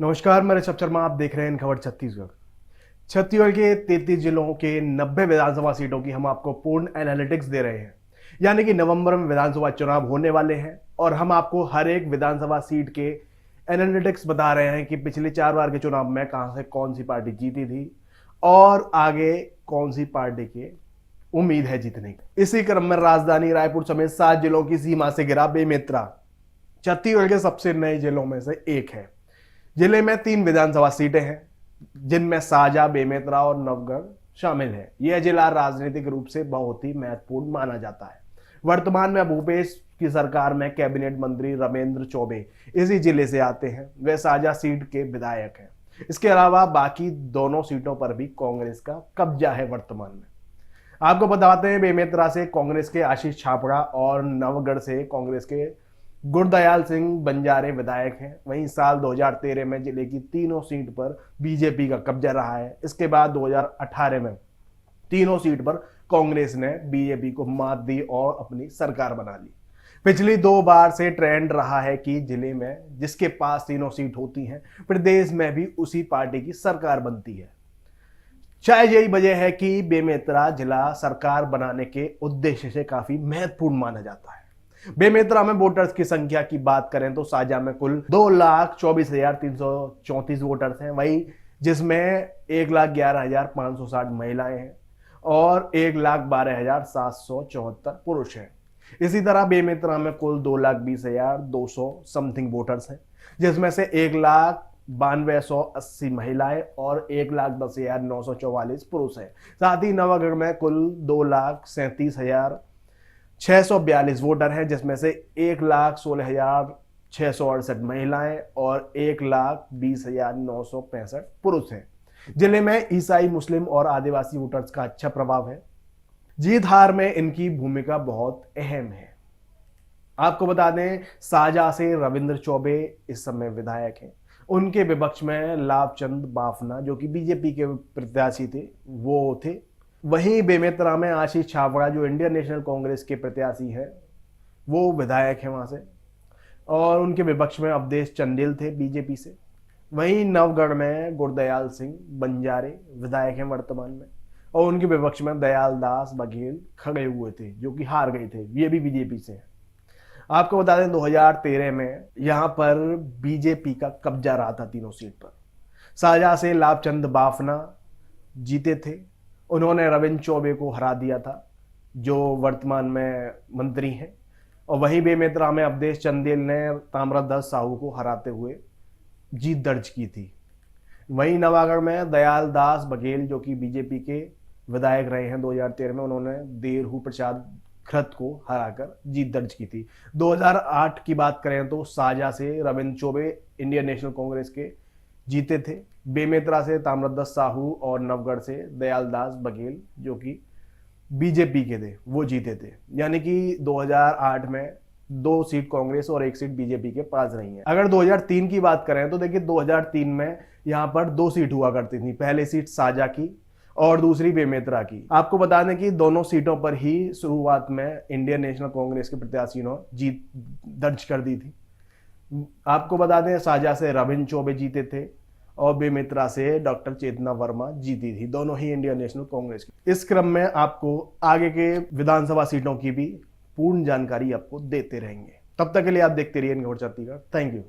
नमस्कार, मैं ऋषभ शर्मा। आप देख रहे हैं इन खबर छत्तीसगढ़। छत्तीसगढ़ के 33 जिलों के 90 विधानसभा सीटों की हम आपको पूर्ण एनालिटिक्स दे रहे हैं। यानी कि नवंबर में विधानसभा चुनाव होने वाले हैं और हम आपको हर एक विधानसभा सीट के एनालिटिक्स बता रहे हैं कि पिछले 4 बार के चुनाव में कहां से कौन सी पार्टी जीती थी और आगे कौन सी पार्टी की उम्मीद है जीतने की। इसी क्रम में राजधानी रायपुर समेत 7 जिलों की सीमा से घिरा बेमेतरा छत्तीसगढ़ के सबसे नए जिलों में से एक है। जिले में 3 विधानसभा सीटें हैं जिनमें साजा, बेमेतरा और नवगढ़ शामिल है। यह जिला राजनीतिक रूप से बहुत ही महत्वपूर्ण माना जाता है। वर्तमान में भूपेश की सरकार में कैबिनेट मंत्री रविंद्र चौबे इसी जिले से आते हैं। वे साजा सीट के विधायक हैं। इसके अलावा बाकी दोनों सीटों पर भी कांग्रेस का कब्जा है। वर्तमान में आपको बताते हैं, बेमेतरा से कांग्रेस के आशीष छापड़ा और नवगढ़ से कांग्रेस के गुरदयाल सिंह बंजारे विधायक हैं। वहीं साल 2013 में जिले की तीनों सीट पर बीजेपी का कब्जा रहा है। इसके बाद 2018 में तीनों सीट पर कांग्रेस ने बीजेपी को मात दी और अपनी सरकार बना ली। पिछली 2 बार से ट्रेंड रहा है कि जिले में जिसके पास तीनों सीट होती हैं, प्रदेश में भी उसी पार्टी की सरकार बनती है। शायद यही वजह है कि बेमेतरा जिला सरकार बनाने के उद्देश्य से काफी महत्वपूर्ण माना जाता है। बेमेतरा में वोटर्स की संख्या की बात करें तो साजा में कुल 2,24,334 वोटर्स हैं, वही जिसमें 1,11,560 महिलाएं हैं और 1,12,774 पुरुष हैं। इसी तरह बेमेतरा में कुल 2,20,200 समथिंग वोटर्स हैं, जिसमें से 1,92,180 महिलाएं और 1,10,944 पुरुष हैं। साथ ही नवागढ़ में कुल 2,37,642 वोटर हैं, जिसमें से 1,16,668 महिलाएं और 1,20,965 पुरुष हैं। जिले में ईसाई, मुस्लिम और आदिवासी वोटर्स का अच्छा प्रभाव है। जीत हार में इनकी भूमिका बहुत अहम है। आपको बता दें, साजा से रविंद्र चौबे इस समय विधायक हैं। उनके विपक्ष में लाभचंद बाफना जो कि बीजेपी के प्रत्याशी थे वो थे। वहीं बेमेतरा में आशीष छापड़ा जो इंडियन नेशनल कांग्रेस के प्रत्याशी हैं वो विधायक हैं वहां से, और उनके विपक्ष में अवधेश चंदेल थे बीजेपी से। वहीं नवगढ़ में गुरदयाल सिंह बंजारे विधायक हैं वर्तमान में, और उनके विपक्ष में दयाल दास बघेल खड़े हुए थे जो कि हार गए थे, ये भी बीजेपी से हैं। आपको बता दें, 2013 में यहां पर बीजेपी का कब्जा रहा था तीनों सीट पर। साजा से लाभचंद बाफना जीते थे, उन्होंने रविंद्र चौबे को हरा दिया था जो वर्तमान में मंत्री हैं, और वहीं बेमेतरा में अवधेश चंदेल ने ताम्रध्वज साहू को हराते हुए जीत दर्ज की थी। वहीं नवागढ़ में दयाल दास बघेल जो कि बीजेपी के विधायक रहे हैं 2013 में, उन्होंने देरहू प्रसाद खरत को हराकर जीत दर्ज की थी। 2008 की बात करें तो साजा से रविंद्र चौबे इंडियन नेशनल कांग्रेस के जीते थे। बेमेतरा से ताम्रध्वज साहू और नवगढ़ से दयाल दास बघेल जो कि बीजेपी के थे वो जीते थे। यानी कि 2008 में 2 सीट कांग्रेस और 1 सीट बीजेपी के पास रही है। अगर 2003 की बात करें तो देखिए, 2003 में यहां पर 2 सीट हुआ करती थी, पहली सीट साजा की और दूसरी बेमेतरा की। आपको बता दें कि दोनों सीटों पर ही शुरुआत में इंडियन नेशनल कांग्रेस के प्रत्याशी ने जीत दर्ज कर दी थी। आपको बता दें, साजा से रविंद्र चौबे जीते थे और बेमेतरा से डॉक्टर चेतना वर्मा जीती थी, दोनों ही इंडियन नेशनल कांग्रेस की। इस क्रम में आपको आगे के विधानसभा सीटों की भी पूर्ण जानकारी आपको देते रहेंगे। तब तक के लिए आप देखते रहिए इन खबर छत्तीसगढ़। Thank you.